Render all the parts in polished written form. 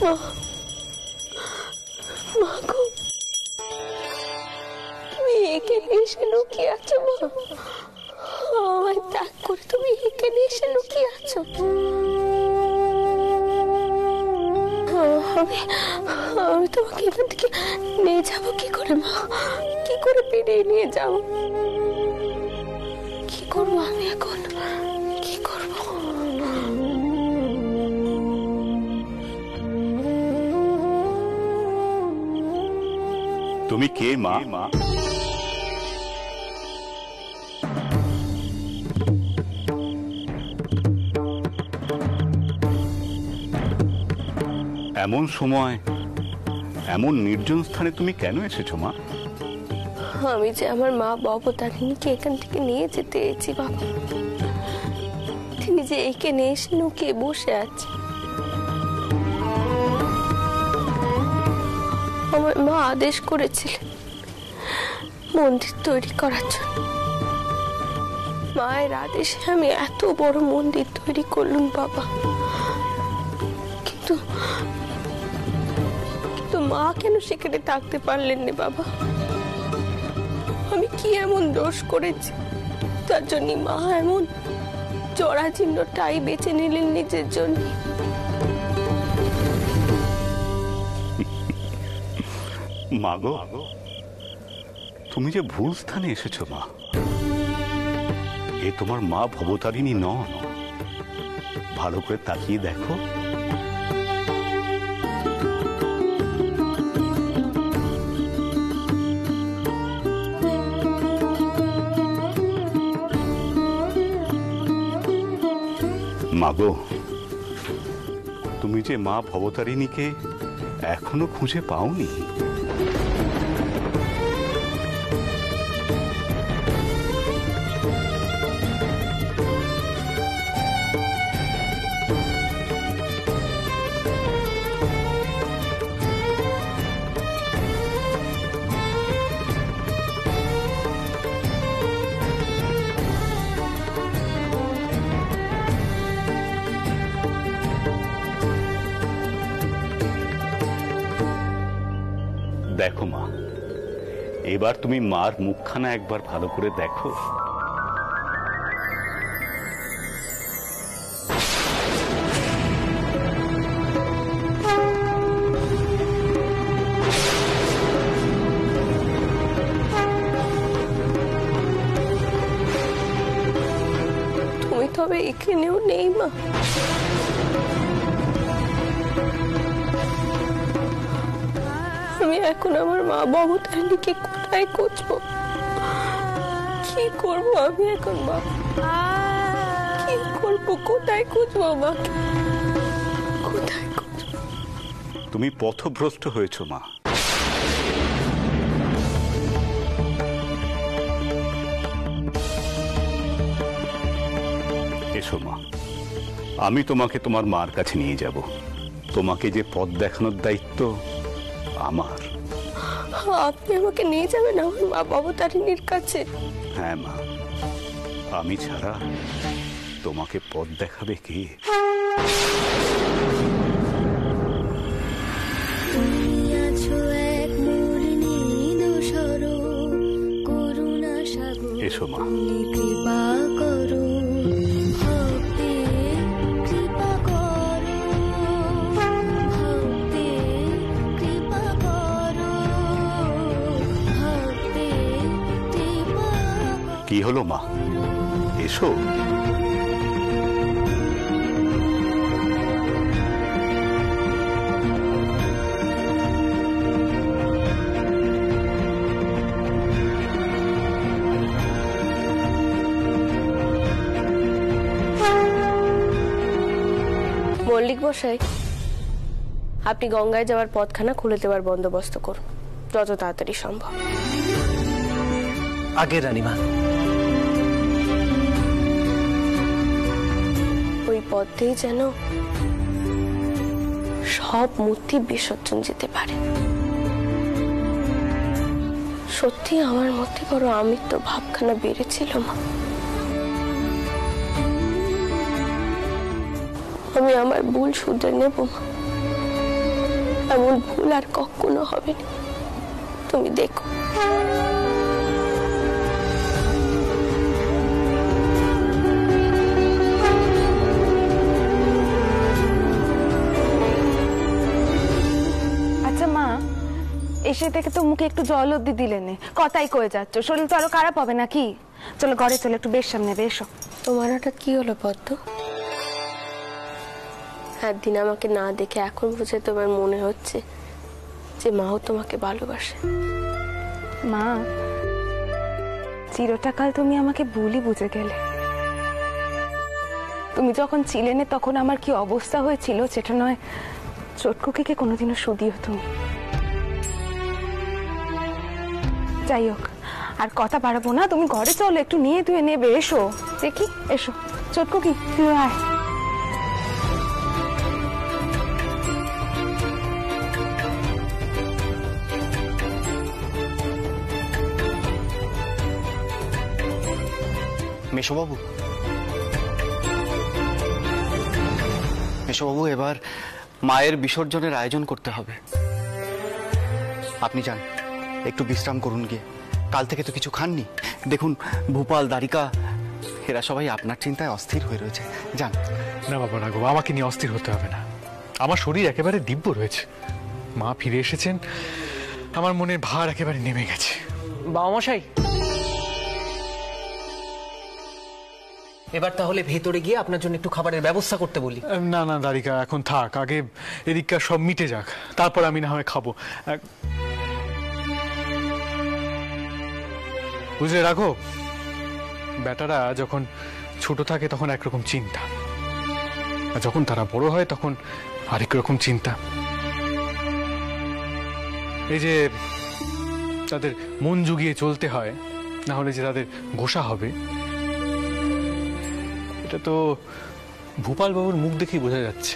মা গো, তুমি এখানে এসে লুকিয়ে আছো মা? আমায় ত্যাগ করে তুমি এখানে এসে লুকিয়ে আছো? আমি তোমাকে এখান থেকে নিয়ে যাবো কি করে মা? কি করে বেরিয়ে নিয়ে যাবো? কি করবো আমি এখন? কি করবো? তুমি কে মা? এমন সময় এমন নির্জন স্থানে তুমি কেন এসেছো মা? আমি যে আমার মা ভবতারিণীকে এখান থেকে নিয়ে যেতে এসেছি বাবা। তিনি যে এখানে এসে লুকিয়ে বসে আছে। আমার মা আদেশ করেছিলেন মন্দির তৈরি করার জন্য। মায়ের আদেশে আমি এত বড় মন্দির তৈরি করলুম বাবা। কিন্তু মা কেন সেখানে থাকতে পারলেন না বাবা? আমি কি এমন দোষ করেছি তার জন্য মা এমন জরাজীর্ণ ঠাই বেছে নিলেন নিজের জন্য? মা গো, তুমি যে ভুল স্থানে এসেছো মা। এ তোমার মা ভবতারিণী নন। ভালো করে তাকিয়ে দেখো। মাগো, তুমি যে মা ভবতারিণীকে এখনো খুঁজে পাওনি। দেখো মা, এবার তুমি মার মুখখানা একবার ভালো করে দেখো। তুমি তবে এখানেও নেই মা? আমি এখন আমার মা ভবতারিণীকে কোথায় খুঁজবো? কি করবো আমি এখন মা? কি করবো? কোথায় খুঁজবো মা? কোথায় খুঁজবো? তুমি পথভ্রষ্ট হয়েছো মা। এসো মা, আমি তোমাকে তোমার মার কাছে নিয়ে যাব। তোমাকে যে পথ দেখানোর দায়িত্ব আমার। আপনি আমাকে নিয়ে যাবেন আমার মা ভবতারিণীর কাছে? হ্যাঁ মা, আমি ছাড়া তোমাকে পথ দেখাবে কে? এসো মা। কি হলো মা? এসো। মল্লিক মশাই, আপনি গঙ্গায় যাওয়ার পথখানা খুলে দেওয়ার বন্দোবস্ত করুন যত তাড়াতাড়ি সম্ভব। আগে রানীমা। ওই পথেই যেন সব মূর্তি বিসর্জন যেতে পারে। সত্যি আমার মধ্যে বড় আমিত্ব ভাবখানা বেড়েছিল মা। আমি আমার ভুল শুধরে নেব মা। এমন ভুল আর কখনো হবে না, তুমি দেখো। আচ্ছা মা, এসে থেকে তো মুখে একটু জল অব্দি দিলে নে, কথাই কয়ে যাচ্ছ, শরীর তো আরো খারাপ হবে নাকি? চলো ঘরে চলো, একটু বেশ সামনে এসো। তোমার হঠাৎ কি হলো পদ্ম? একদিন আমাকে না দেখে এখন বুঝে তোমার মনে হচ্ছে যে মাও তোমাকে ভালোবাসে। মা, চিরটা কাল তুমি আমাকে ভুলই বুঝে গেলে। তুমি যখন ছিলে না তখন আমার কি অবস্থা হয়েছিল সেটা নয় চটকুকে কোনোদিনও শুধিও তুমি। যাই হোক, আর কথা বাড়াবো না, তুমি ঘরে চলো, একটু নিয়ে ধুয়ে নেবে। এসো দেখি, এসো চটকুকি, তুই আয়। মেশোবাবু, মেশোবাবু, এবার মায়ের বিসর্জনের আয়োজন করতে হবে। আপনি যান, একটু বিশ্রাম করুন গিয়ে। কাল থেকে তো কিছু খাননি। দেখুন ভূপাল, দ্বারিকা এরা সবাই আপনার চিন্তায় অস্থির হয়ে রয়েছে। যান। না বাবা রাঘব, আমাকে নিয়ে অস্থির হতে হবে না। আমার শরীর একেবারে দিব্য রয়েছে। মা ফিরে এসেছেন, আমার মনের ভার একেবারে নেমে গেছে। বাবা মশাই, এবার তাহলে ভেতরে গিয়ে আপনার জন্য একটু খাবারের ব্যবস্থা করতে বলি। না না দ্বারিকা, এখন থাক, আগে এদিককার সব মিটে যাক, তারপর আমি না হয় খাবো। বুঝলে রাখো, বেটারা যখন ছোট থাকে তখন একরকম চিন্তা, আর যখন তারা বড় হয় তখন আরেক রকম চিন্তা। এই যে তাদের মন জুগিয়ে চলতে হয়, না হলে যে তাদের গোসা হবে, এটা তো ভূপাল বাবুর মুখ দেখেই বোঝা যাচ্ছে।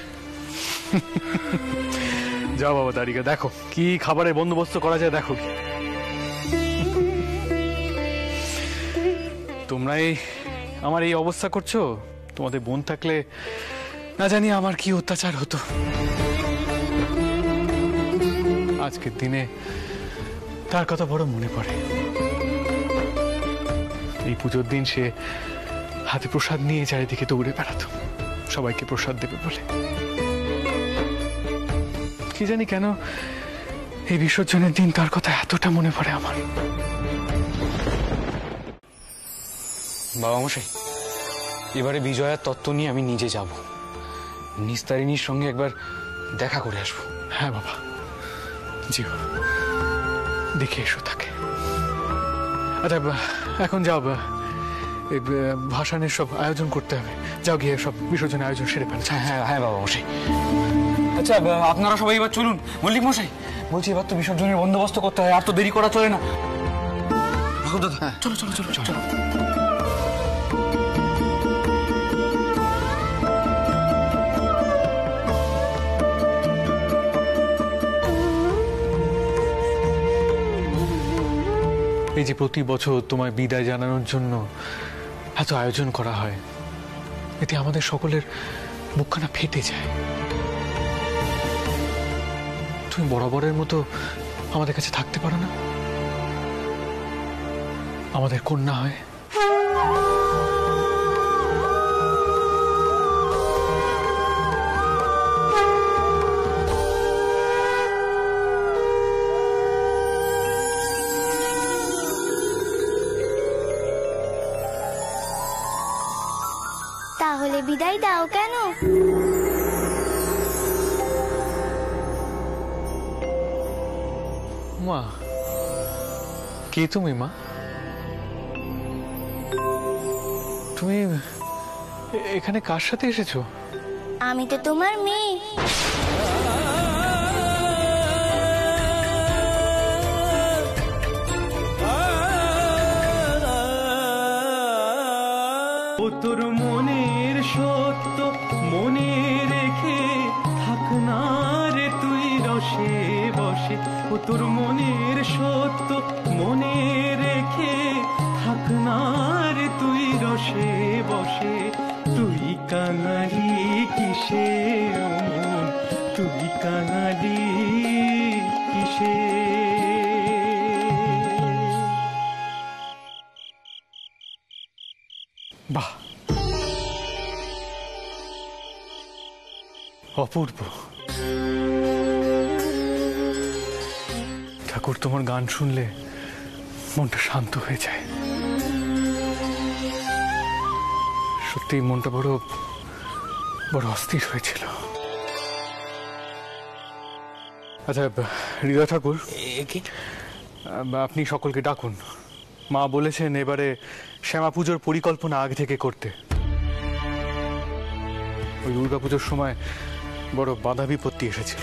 যাও বাবা দ্বারিকা, দেখো কি খাবারের বন্দোবস্ত করা যায়, দেখো কি। তোমরা আমার এই অবস্থা করছো, তোমাদের বোন থাকলে না জানি আমার কি অত্যাচার হতো। আজকের দিনে তার কথা বড় মনে পড়ে। এই পুজোর দিন সে হাতে প্রসাদ নিয়ে চারিদিকে দৌড়ে বেড়াতো, সবাইকে প্রসাদ দেবে বলে। কি জানি কেন এই বিসর্জনের দিন তার কথা এতটা মনে পড়ে আমার। বাবা মশাই, এবারে বিজয়ার তত্ত্ব নিয়ে আমি নিজে যাব, নিস্তারিণীর সঙ্গে একবার দেখা করে আসবো। হ্যাঁ বাবা, জিও, দেখে এসো তাকে। আচ্ছা এখন যাও, ভাসানের সব আয়োজন করতে হবে, যাও গিয়ে সব বিসর্জনের আয়োজন সেরে ফেলো। হ্যাঁ হ্যাঁ বাবা মশাই। আচ্ছা আপনারা সবাই এবার চলুন। মল্লিক মশাই বলছি, এবার তো বিসর্জনের বন্দোবস্ত করতে হয়, আর তো দেরি করা চলে না। দাদা চলো চলো চলো চলো। এই যে প্রতি বছর তোমায় বিদায় জানানোর জন্য এত আয়োজন করা হয়, এতে আমাদের সকলের বুকখানা ফেটে যায়। তুমি বরাবরের মতো আমাদের কাছে থাকতে পারো না? আমাদের কন্যা হয়। তাহলে বিদায় দাও কেন? মা, কে তুমি মা? তুমি এখানে কার সাথে এসেছো? আমি তো তোমার মেয়ে। তোর মনের সত্য মনে রেখে থাক না রে তুই রসে বসে। ও তোর মনের সত্য মনে রেখে থাক না রে তুই রসে বসে। তুই কাঙালি কিসে, তুই কাঙালি অপূর্ব। ঠাকুর, তোমার গান শুনলে মনটা শান্ত হয়ে যায়। সত্যি মনটা বড় বড় অস্থির হয়েছিল। আচ্ছা হৃদয় ঠাকুর, আপনি সকলকে ডাকুন। মা বলেছেন এবারে শ্যামা পুজোর পরিকল্পনা আগে থেকে করতে। ওই দুর্গাপুজোর সময় বড় বাধা বিপত্তি এসেছিল,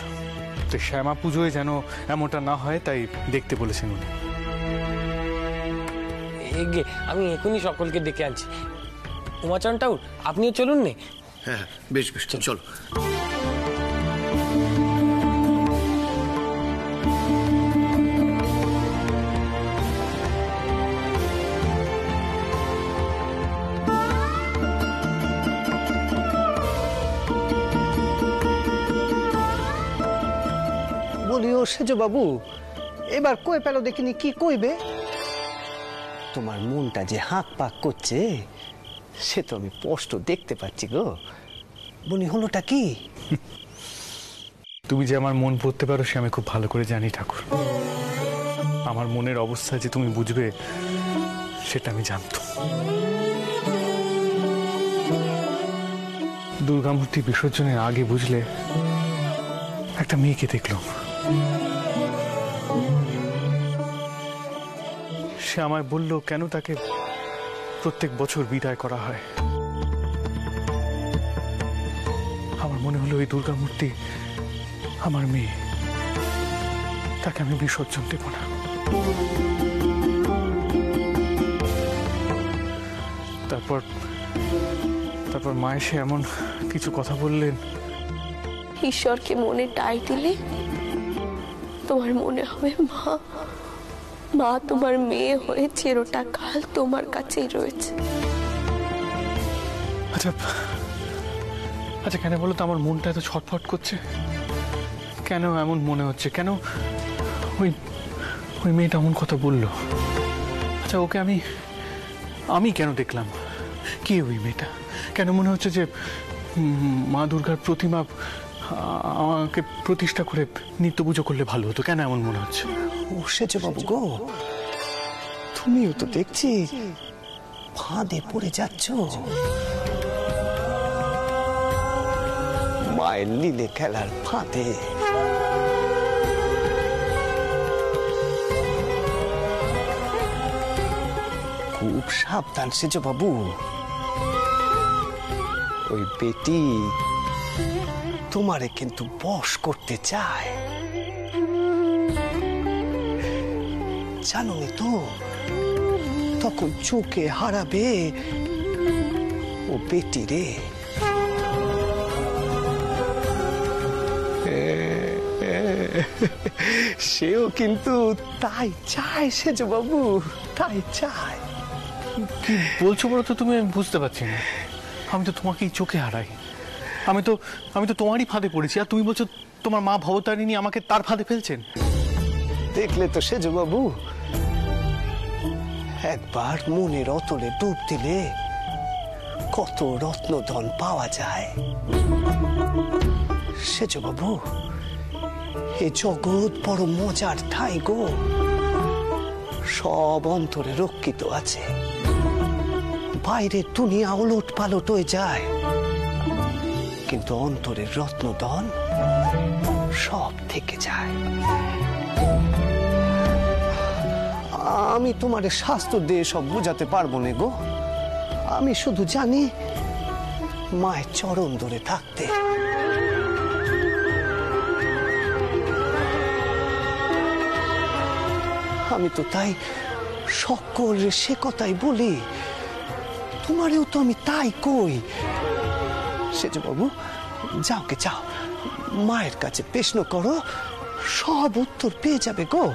তো শ্যামা পুজোয় যেন এমনটা না হয় তাই দেখতে বলেছেন উনি। আমি এখনই সকলকে ডেকে আনছি। উমাচরণ ঠাকুর, আপনিও চলুন নে। হ্যাঁ বেশ বেশ, চলো। বলিও সেজ বাবু, এবার কই পেল দেখিনি, কি কইবে? তোমার মনটা যে হাঁক পাক করছে সে তো আমি স্পষ্ট দেখতে পাচ্ছি গো। বলি হলোটা কি? তুমি যে আমার মন পড়তে পারো সে আমি খুব ভালো করে জানি ঠাকুর। আমার মনের অবস্থা যে তুমি বুঝবে সেটা আমি জানতাম। দুর্গামূর্তি বিসর্জনের আগে বুঝলে একটা মেয়েকে দেখলাম। সে আমায় বলল কেন তাকে প্রত্যেক বছর বিদায় করা হয়। আমার মনে হলো ওই দুর্গামূর্তি আমার মেয়ে, তাকে আমি বিসর্জন দেব না। তারপর মা এসে এমন কিছু কথা বললেন। ঈশ্বরকে মনে টাই দিলে তোমার মনে হবে মা মা তোমার মেয়ে হয়ে চিরটা কাল তোমার কাছেই রয়েছে। আচ্ছা আচ্ছা, কেন বলো তো আমার মনটা এত ছটফট করছে? কেন এমন মনে হচ্ছে? কেন ওই মেয়েটা এমন কথা বললো? আচ্ছা, ওকে আমি কেন দেখলাম? কে ওই মেয়েটা? কেন মনে হচ্ছে যে মা দুর্গার প্রতিমা আমাকে প্রতিষ্ঠা করে নিত্য পুজো করলে ভালো হতো? কেন এমন মনে হচ্ছে? ও সেজ বাবু গো, তুমিও তো দেখছি ফাঁদে পড়ে যাচ্ছ। মায়ের লীলে খেলার ফাঁদে। খুব সাবধান সেজ বাবু, ওই বেটি তোমারে কিন্তু বশ করতে চায়। জানো তো তখন চোখে হারাবে ও বেটি রে। সেও কিন্তু তাই চায় সেজ বাবু, তাই চায়। কি বলছো বলো তো তুমি? আমি বুঝতে পারছি না। আমি তো তোমাকেই চোখে হারাই। আমি তো তোমারই ফাঁদে পড়েছি, আর তুমি বলছো তোমার মা ভবতারিণী আমাকে তার ফাঁদে ফেলছেন। দেখলে তো সেজ বাবু, একবার মনের অতলে ডুব দিলে কত রত্নধন পাওয়া যায়। সেজ বাবু, এ জগৎ বড় মজার ঠাই গো। সব অন্তরে রক্ষিত আছে, বাইরের দুনিয়া ওলট পালট হয়ে যায়, কিন্তু অন্তরের রত্নধন সব থেকে যায়। আমি তোমার শাস্ত্র দিয়ে সব বোঝাতে পারবো না গো। আমি শুধু জানি মায়ের চরণ ধরে থাকতে। আমি তো তাই সকল সে কথাই বলি, তোমারেও তো আমি তাই কই। সেজ বাবু, যাও কে যাও, মায়ের কাছে প্রশ্ন করো, সব উত্তর পেয়ে যাবে গো,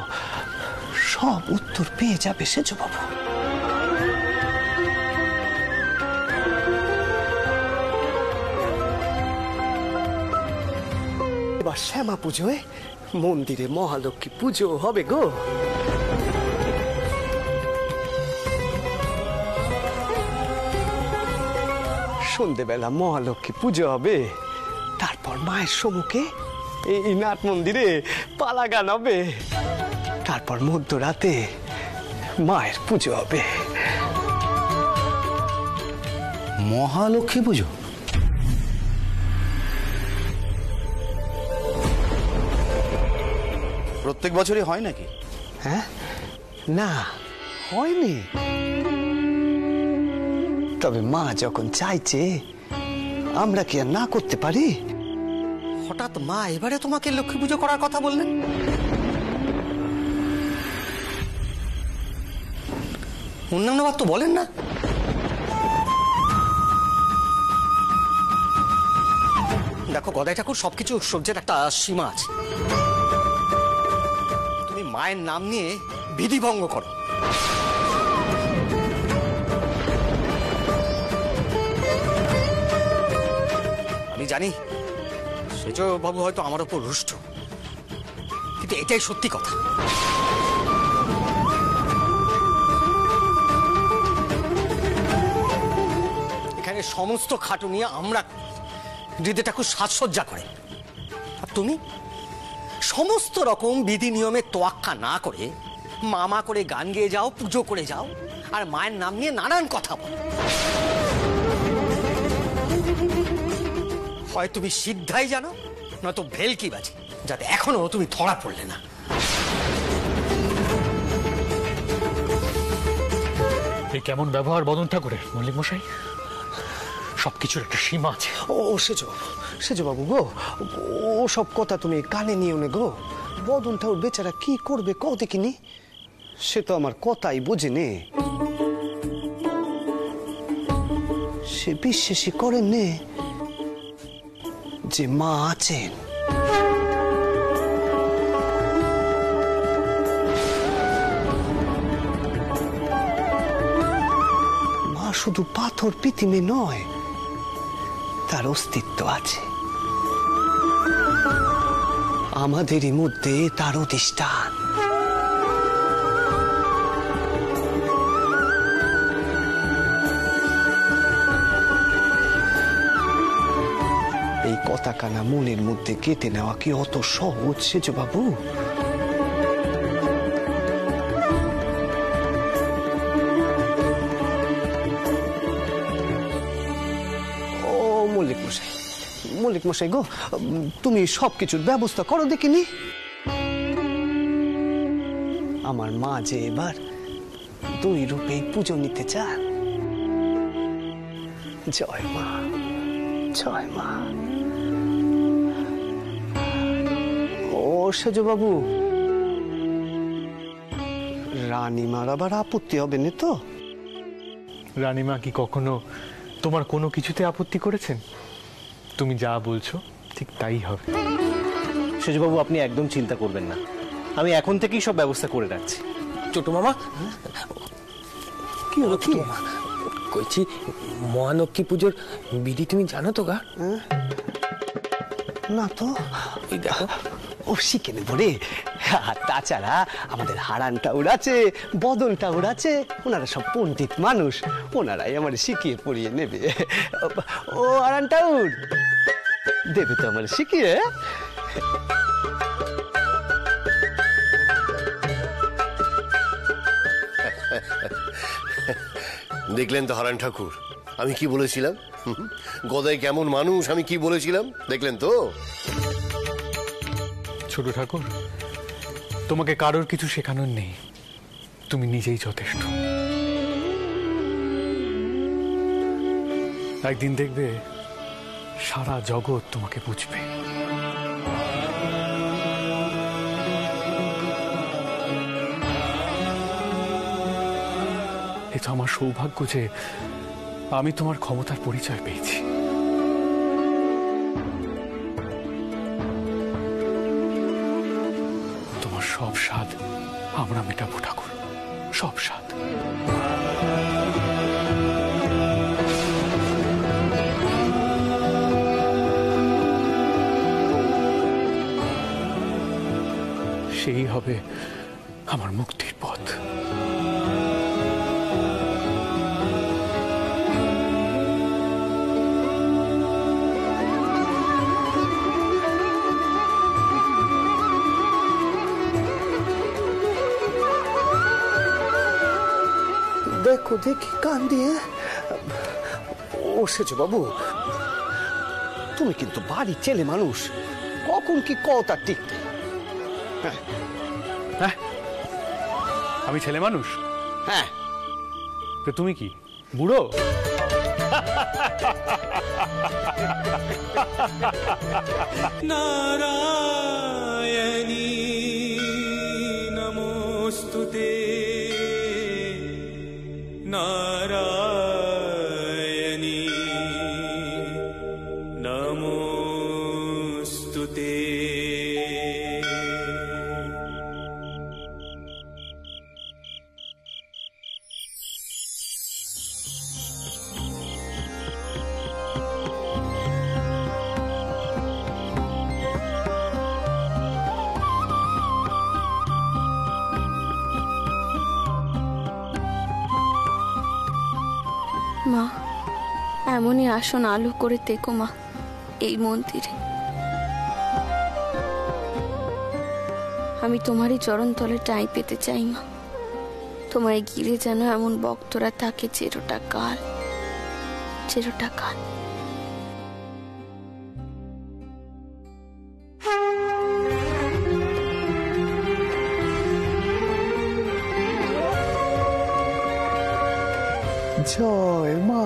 সব উত্তর পেয়ে যাবে সেজ বাবু। এবার শ্যামা পুজোয় মন্দিরে মহালক্ষ্মী পুজো হবে গো। সন্ধ্যেবেলা মহালক্ষ্মী পুজো হবে, তারপর মায়ের সম্মুখে এই নাট মন্দিরে পালা গান হবে, তারপর মধ্যরাতে মায়ের পুজো হবে। মহালক্ষ্মী পুজো? প্রত্যেক বছরই হয় নাকি? হ্যাঁ, না হয়নি, তবে মা যখন চাইছে আমরা কি আর না করতে পারি? হঠাৎ মা এবারে তোমাকে লক্ষ্মী পুজো করার কথা বললেন? অন্যান্য বার তো বলেন না। দেখো গদাই ঠাকুর, সবকিছু সহ্যের একটা সীমা আছে। তুমি মায়ের নাম নিয়ে বিধিভঙ্গ করো। আমি জানি সেজ বাবু হয়তো আমার উপর রুষ্ট, কিন্তু এটাই সত্যি কথা। এখানে সমস্ত খাটুনি আমরা হৃদয় ঠাকুর সাজসজ্জা করে, আর তুমি সমস্ত রকম বিধি নিয়মে তোয়াক্কা না করে মামা করে গান গেয়ে যাও, পুজো করে যাও, আর মায়ের নাম নিয়ে নানান কথা বলো। হয় তুমি সিদ্ধাই জানো, নয়তো ভেলকি বাজি, যাতে এখনো তুমি ধরা পড়লে না। এই কেমন ব্যবহার বদন ঠাকুরের মল্লিক মশাই? সবকিছুর একটা সীমা আছে। ও সেজ বাবু গো, ও সব কথা তুমি কানে নিও না গো। বদন ঠাকুর বেচারা কি করবে কও দেখিনি, সে তো আমার কথাই বোঝে নে। সে বিশ্বাসই করেন নে যে মা আছেন। মা শুধু পাথর পৃথিবী নয়, তার অস্তিত্ব আছে আমাদেরই মধ্যে, তার অধিষ্ঠান। এই কথা কানা মনের মধ্যে কেটে নেওয়া কি অত সহজ সেজ বাবু? মল্লিক মশাই গো, তুমি সবকিছুর ব্যবস্থা করো দেখিনি। আমার মা যে এবার দুই রূপেই পুজো নিতে চান। জয় মা, জয় মা। ও সেজ বাবু, রানীমার আবার আপত্তি হবে না তো? রানীমা কি কখনো তোমার কোনো কিছুতে আপত্তি করেছেন? তুমি যা বলছো ঠিক তাই হবে। সেজবাবু, আপনি একদম চিন্তা করবেন না, আমি এখন থেকেই সব ব্যবস্থা করে রাখছি। ছোট মামা, কি হলো? কি কইছি, মহালক্ষ্মী পুজোর বিধি তুমি জানো তো গা? না তো। এই দেখো, ও শিখে নেব রে। আর তাছাড়া আমাদের হারান ঠাকুর আছে, বদন ঠাকুর আছে, ওনারা সব পণ্ডিত মানুষ, ওনারাই আমার শিখিয়ে পড়িয়ে নেবে। ও হারান ঠাকুর দেবে তো আমার শিখিয়ে। দেখলেন তো হারান ঠাকুর, আমি কি বলেছিলাম? গদাই কেমন মানুষ আমি কি বলেছিলাম, দেখলেন তো? ছোট ঠাকুর, তোমাকে কারোর কিছু শেখানোর নেই, তুমি নিজেই যথেষ্ট। একদিন দেখবে সারা জগৎ তোমাকে বুঝবে। এ তো আমার সৌভাগ্য যে আমি তোমার ক্ষমতার পরিচয় পেয়েছি। তোমার সব স্বাদ আমরা মেটাবো ঠাকুর, সব স্বাদ। সেই হবে আমার মুক্তির পথ। দেখো দেখি কান দিয়ে। ও সেজ বাবু, তুমি কিন্তু বাড়ি ছেলে মানুষ, কখন কি কথা ঠিক নেই। হ্যাঁ, আমি ছেলে মানুষ? হ্যাঁ। তো তুমি কি বুড়ো? নারায়ণী নমোস্তুতে, নারায়ণী নমোস্তুতে। মা, এমনই আসন আলো করে দেখো মা এই মন্দিরে। আমি তোমারই চরণ তলে ঠাঁই পেতে চাই মা। তোমায় ঘিরে যেন এমন ভক্তরা থাকে চিরটা কাল, চিরটা কাল। জয় মা,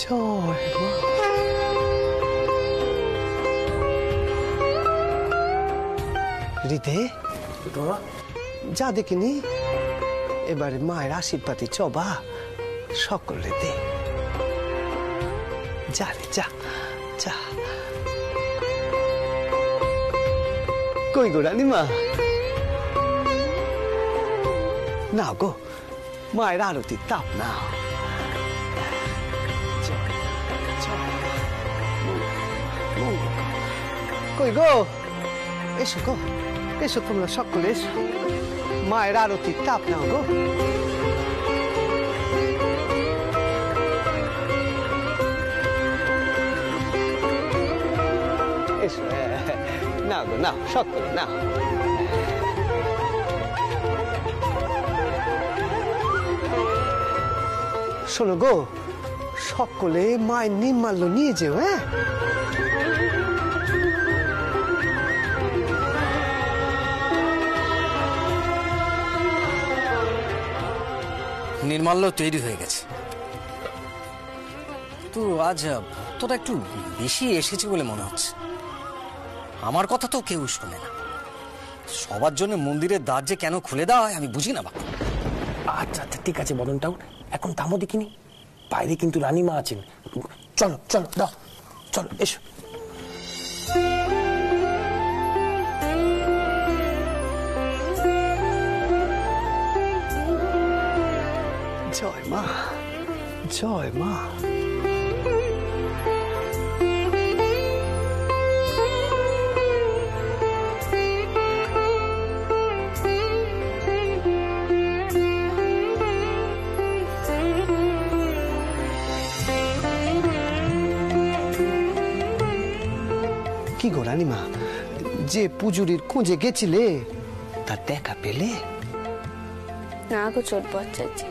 জয় মা। রিতে, যা দেখিনি এবারে মায়ের আশীর্বাদে চবা সকলে দে। যা রে যা যা। কই গো রানীমা? না গো, মায়ের আরতির তাপ না। কই গো, এসো গো, এসো তোমরা সকলে এসো, মায়ের আরতির তাপ নাও গো। এসো, নাও গো নাও, সকলে নাও। শোনো গো, সকলে মায়ের নির্মাল্য নিয়ে যেও। হ্যাঁ, নির্মাল্য তৈরি হয়ে গেছে। তো আজ তোরা একটু বেশি এসেছে বলে মনে হচ্ছে। আমার কথা তো কেউ শোনে না। সবার জন্য মন্দিরের দ্বার যে কেন খুলে দেওয়া হয় আমি বুঝি না বাবা। আচ্ছা আচ্ছা ঠিক আছে মদনটাও, এখন থামো দেখিনি, বাইরে কিন্তু রানীমা আছেন। চলো চলো দাও, চলো এসো। জয় মা, জয় মা। কি গো রানীমা, যে পুজুরির খোঁজে গেছিলে তার দেখা পেলে? না গো চোট বচ্চাচ্ছি,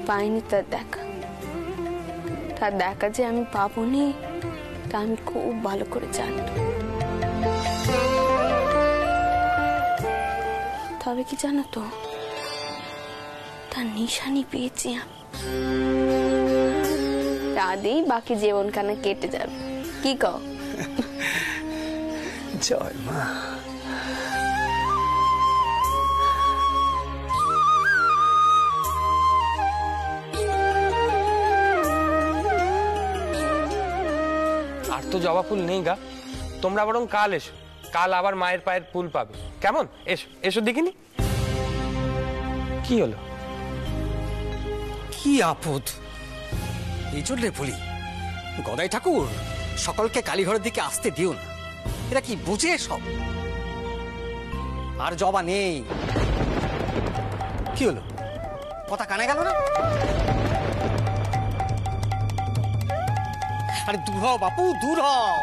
পাইনি তার দেখা। তার দেখা যে আমি পাবনি তা আমি খুব ভালো করে জানতাম। তবে কি জানো তো, তার নিশানি পেয়েছি আমি। রাতেই বাকি জীবনখানা কেটে যাবে, কি কও? জয় মা। আর তো জবা ফুল নেই গা, তোমরা বরং কাল এসো, কাল আবার মায়ের পায়ের ফুল পাবে। কেমন? এসো এসো দেখিনি। কি হলো? কি আপদ! এই জন্যে বলি গদাই ঠাকুর সকলকে কালীঘরের দিকে আসতে দিও না। এরা কি বুঝে সব? আর জবা নেই। কি হলো, কথা কানে গেল না? আরে দূর হও বাপু, দূর হও।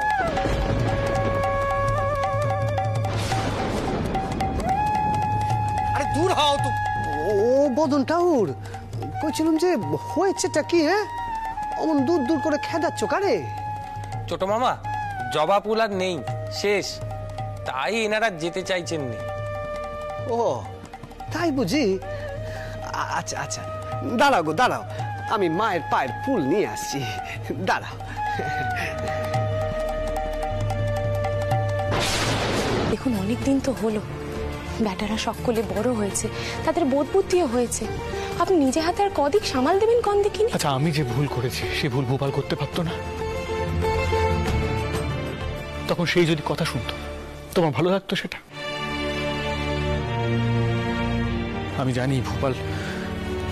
আরে দূর হও তো। ও ও বদন ঠাকুর, কইছিলাম যে হয়েছেটা কি? হ্যাঁ, অমন দূর দূর করে খেদাচ্ছ কারে? ছোট মামা, জবা ফুল আর নেই, শেষ, তাই এনারা যেতে চাইছেন না। ও তাই বুঝি? আচ্ছা আচ্ছা, দাঁড়াও গো দাঁড়াও, আমি মায়ের পায়ের ফুল নিয়ে আসছি, দাঁড়াও। দেখুন, অনেক দিন তো হলো, ব্যাটারা সকলে বড় হয়েছে, তাদের বোধ বুদ্ধিও হয়েছে। আপনি নিজে হাতে আর কদিক সামাল দেবেন কোন দিকে? আচ্ছা, আমি যে ভুল করেছি সে ভুল ভোপাল করতে পারতো না? তখন সেই যদি কথা শুনতো তোমার ভালো লাগতো সেটা? আমি জানি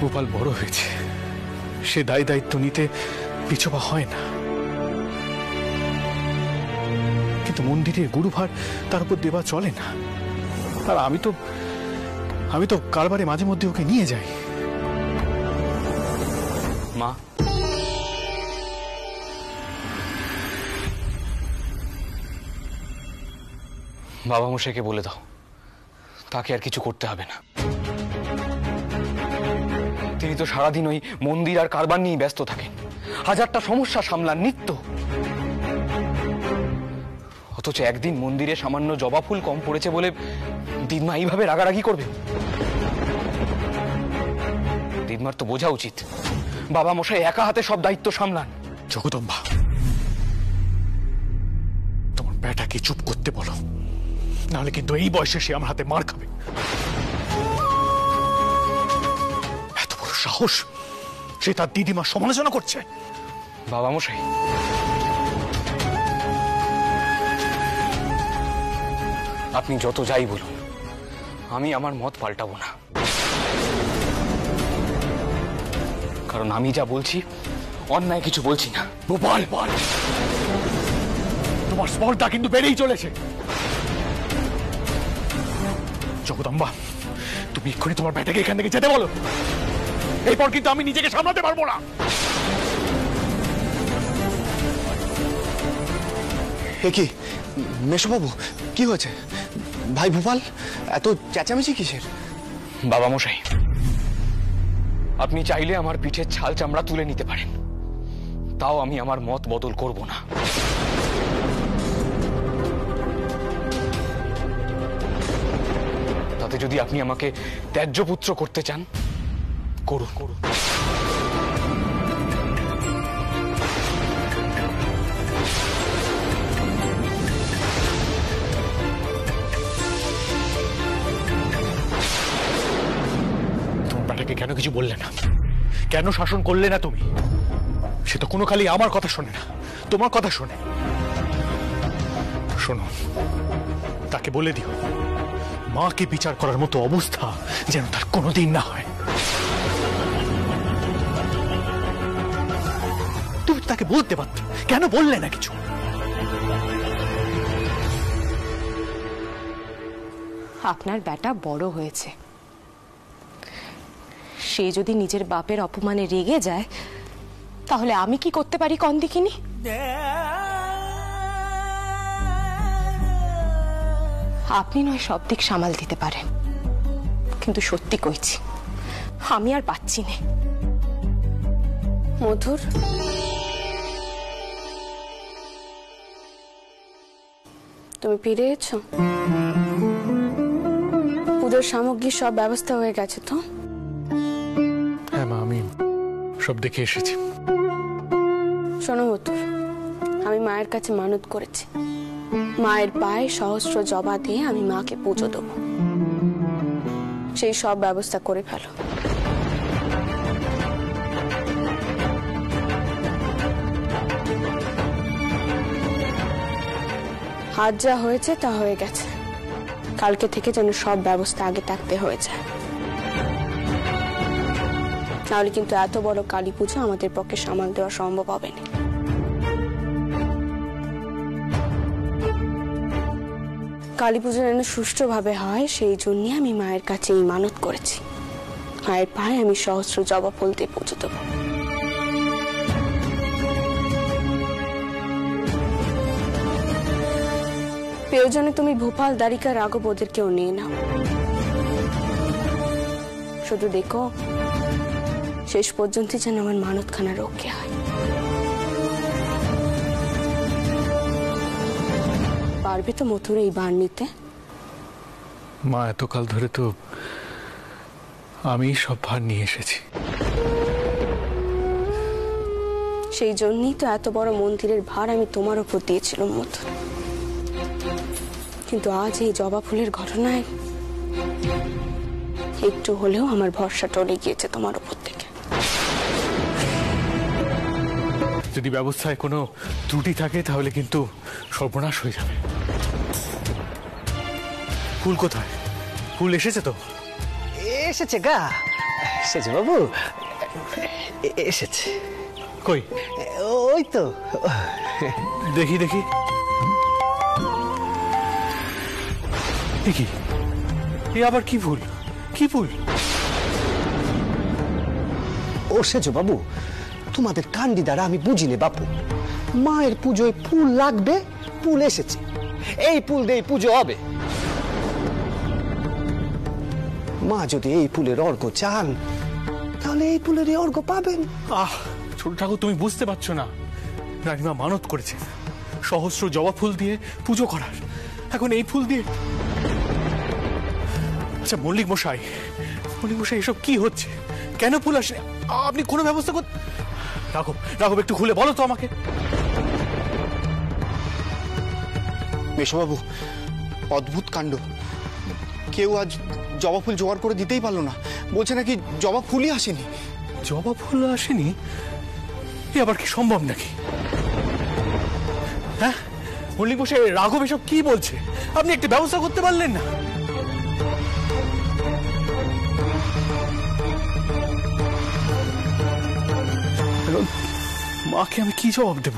ভোপাল বড় হয়েছে, সে দায়িত্ব নিতে পিছপা হয় না, কিন্তু মন্দিরের গুরুভার তার উপর দেওয়া চলে না। আর আমি তো কারবারে মাঝে মধ্যে ওকে নিয়ে যাই। মা, বাবা মশাইকে বলে দাও তাকে আর কিছু করতে হবে না। তিনি তো সারাদিন ওই মন্দির আর কারবার নিয়ে ব্যস্ত থাকেন, হাজারটা সমস্যা সামলান নিত্য। অথচ একদিন মন্দিরে সামান্য জবা ফুল কম পড়েছে বলে দিদমা এইভাবে রাগারাগি করবে? দিদমার তো বোঝা উচিত বাবা মশাই একা হাতে সব দায়িত্ব সামলান। জগদম্বা, তোমার বেটাকে চুপ করতে বলো, নাহলে কিন্তু এই বয়সে সে আমার হাতে মার খাবে। এত বড় সাহস, সে তার দিদিমার সমালোচনা করছে। বাবা মশাই, আপনি যত যাই বলুন, আমি আমার মত পাল্টাবো না। কারণ আমি যা বলছি অন্যায় কিছু বলছি না। গোপাল, তোমার স্পর্ধা কিন্তু বেড়েই চলেছে। জগদম্বা, তুমি এক্ষুনি তোমার বেটাকে এখান থেকে যেতে বলো, এরপর কিন্তু আমি নিজেকে সামলাতে পারবো না। এ কি মেশোবাবু, কি হয়েছে? ভাই ভোপাল, এত চেঁচামেচি কিসের? বাবা মশাই, আপনি চাইলে আমার পিঠের ছাল চামড়া তুলে নিতে পারেন, তাও আমি আমার মত বদল করব না। তাতে যদি আপনি আমাকে ত্যায্য পুত্র করতে চান, করুন। কেন কিছু বললে না? কেন শাসন করলে না তুমি? সে তো কোনো খালি আমার কথা শোনে না, তোমার কথা শোনে। শোনো, তাকে বলে দিও মাকে বিচার করার মতো অবস্থা যেন তার কোনোদিন না হয়। তুমি তাকে বলতে পারতে, কেন বললে না কিছু? আপনার বেটা বড় হয়েছে, সে যদি নিজের বাপের অপমানে রেগে যায় তাহলে আমি কি করতে পারি কোন দিকিনি? আপনি নয় সব দিক সামাল দিতে পারেন, কিন্তু সত্যি কইছি আমি আর পাচ্ছি না। মধুর, তুমি ফিরে এসেছো? পুজোর সামগ্রী সব ব্যবস্থা হয়ে গেছে তো? হ্যাঁ মা, আমি সব দেখে এসেছি। শোনো মধুর, আমি মায়ের কাছে মানত করেছি, মায়ের পায়ে সহস্র জবা দিয়ে আমি মাকে পুজো দেবো, সেই সব ব্যবস্থা করে ফেলো। আজ যা হয়েছে তা হয়ে গেছে, কালকে থেকে যেন সব ব্যবস্থা আগে থাকতে হয়ে যায়, নাহলে কিন্তু এত বড় কালী পুজো আমাদের পক্ষে সামাল দেওয়া সম্ভব হবে না। কালী পুজো যেন সুষ্ঠুভাবে হয় সেই জন্য আমি মায়ের কাছে এই মানত করেছি, মায়ের পায়ে আমি সহস্র জবা ফুল দিয়ে পুজো দেবো। প্রয়োজনে তুমি ভোপাল, দ্বারিকা, রাঘব ওদেরকেও নিয়ে নাও, শুধু দেখো শেষ পর্যন্ত যেন আমার মানতখানা রক্ষে হয়। পারবে তো মথুর এই বার নিতে? মা, এতকাল ধরে তো আমি সব ভার নিয়ে এসেছি। সেই জন্যই তো এত বড় মন্দিরের ভার আমি তোমার উপর দিয়েছিলাম মথুর। কিন্তু আজ এই জবা ফুলের ঘটনায় একটু হলেও আমার ভরসা টলে গিয়েছে তোমার উপর থেকে। যদি ব্যবস্থায় কোনো ত্রুটি থাকে তাহলে কিন্তু সর্বনাশ হয়ে যাবে। ফুল কোথায়? ফুল এসেছে তো? এসেছে গা, এসেছে বাবু, এসেছে। কই? ওই তো, দেখি দেখি দেখি। এ আবার কি ফুল? কি ফুল? ও সেজ বাবু, তোমাদের কান্ডি দ্বারা আমি বুঝিনি বাপু। মায়ের পুজোয় ফুল লাগবে, ফুল এসেছে, এই ফুল দিয়ে পুজো হবে। মা যদি এই ফুলের অর্ঘ্য চান তাহলে এই ফুলের অর্ঘ্য পাবেন। ছোট ঠাকুর, তুমি বুঝতে পারছো না, রানীমা মানত করেছে সহস্র জবা ফুল দিয়ে পুজো করার, এখন এই ফুল দিয়ে? আচ্ছা মল্লিক মশাই, এসব কি হচ্ছে? কেন ফুল আসেনি? আপনি কোনো ব্যবস্থা করতে? রাঘব একটু খুলে বলো তো আমাকে। মেশোবাবু, অদ্ভুত কাণ্ড, কেউ আজ জবা ফুল জোগাড় করে দিতেই পারলো না, বলছে নাকি জবা ফুলই আসেনি। জবা ফুল আসেনি? এ আবার কি সম্ভব নাকি? হ্যাঁ মল্লিক মশাই, রাঘব এসব কি বলছে? আপনি একটা ব্যবস্থা করতে পারলেন না? মাকে আমি কি জবাব দেব?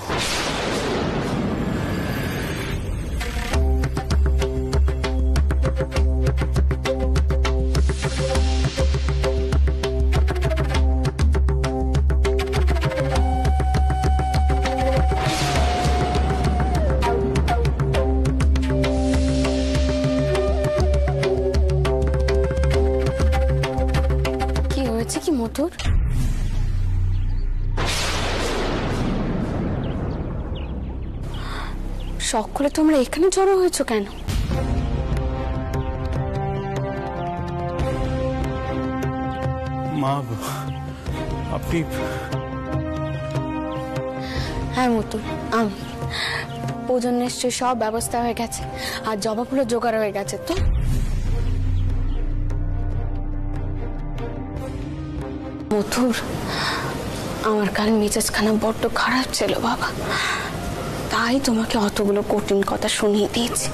কি হয়েছে কি মথুর? সকলে তোমরা এখানে জড়ো হয়েছো কেন? মা, আপনি? হ্যাঁ মথুর, আমি। পূজন নিশ্চয়ই সব ব্যবস্থা হয়ে গেছে আর জবা ফুলের জোগাড় হয়ে গেছে তো? মথুর, আমার কাল মেজাজখানা বড্ড খারাপ ছিল বাবা, তাই তোমাকে অতগুলো কঠিন কথা শুনিয়ে দিয়েছি।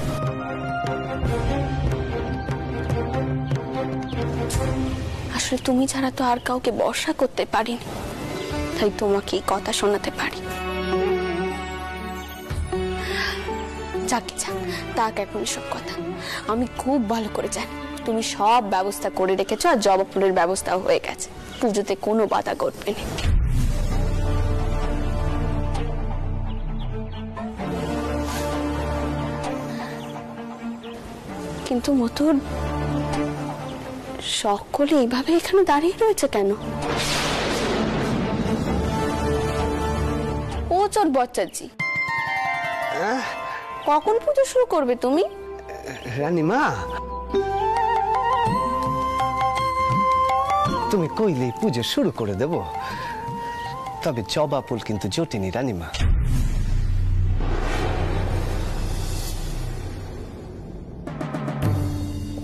আসলে তুমি ছাড়া তো আর কাউকে ভরসা করতে পারিনি, তাই তোমাকে এই কথা শোনাতে পারি। যাক তাক এখন সব কথা আমি খুব ভালো করে জানি। তুমি সব ব্যবস্থা করে রেখেছো আর জবা ফুলের ব্যবস্থাও হয়ে গেছে, পুজোতে কোনো বাধা ঘটবে না। কিন্তু মথুর, সকলে এইভাবে এখানে দাঁড়িয়ে রয়েছে কেন? ও চোর বচ্চাজি, কখন পুজো শুরু করবে তুমি? রানীমা, তুমি কইলেই পুজো শুরু করে দেব, তবে জবা ফুল কিন্তু জোটেনি রানীমা।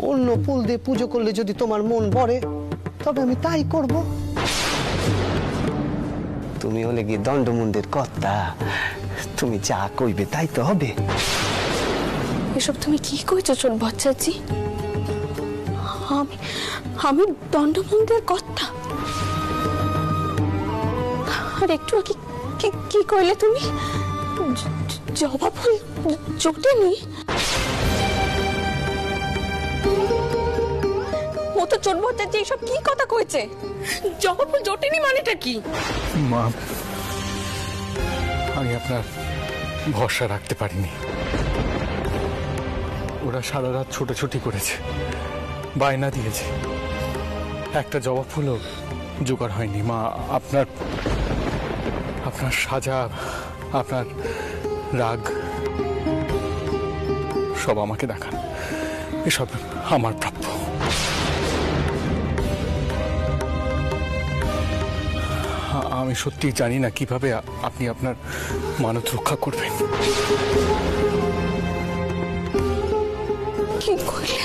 অন্য ফুল দিয়ে পুজো করলে যদি তোমার মন ভরে তবে আমি তাই করব। তুমি হলে গিয়ে দণ্ডমুণ্ডের কর্তা, তুমি যা কইবে তাই তো হবে। এসব তুমি কি কইছো ছোট বচ্চাজি? আমি দণ্ডমুণ্ডের কর্তা? আর একটু আগে কি কইলে তুমি? জবা ফুল জোটেনি? ও তো ছোট বচ্চাজি এইসব কি কথা কইছে? জবা ফুল জোটেনি মানেটা কি? মা, আমি আপনার ভরসা রাখতে পারিনি। ওরা সারা রাত ছোটাছুটি করেছে, বায়না দিয়েছে, একটা জবা ফুলও জোগাড় হয়নি মা। আপনার আপনার সাজা, আপনার রাগ সব আমাকে দেখান, এসব আমার প্রাপ্য। আমি সত্যি জানি না কিভাবে আপনি আপনার মানত রক্ষা করবেন। কি করলে?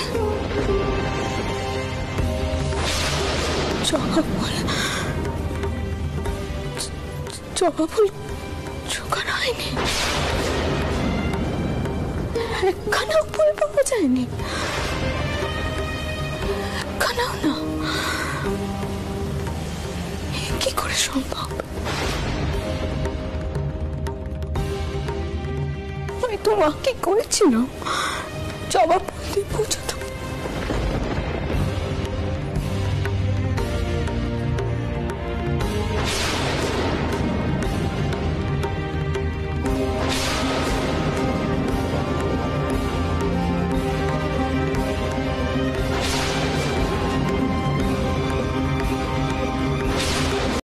জবা ফুল জোগাড় হয়নি, একখানাও ফুল পাওয়া যায়নি, একখানাও না। কি করে সম্ভব? আমি তো মাকে করেছিলাম জবা ফুল দিয়ে পুজো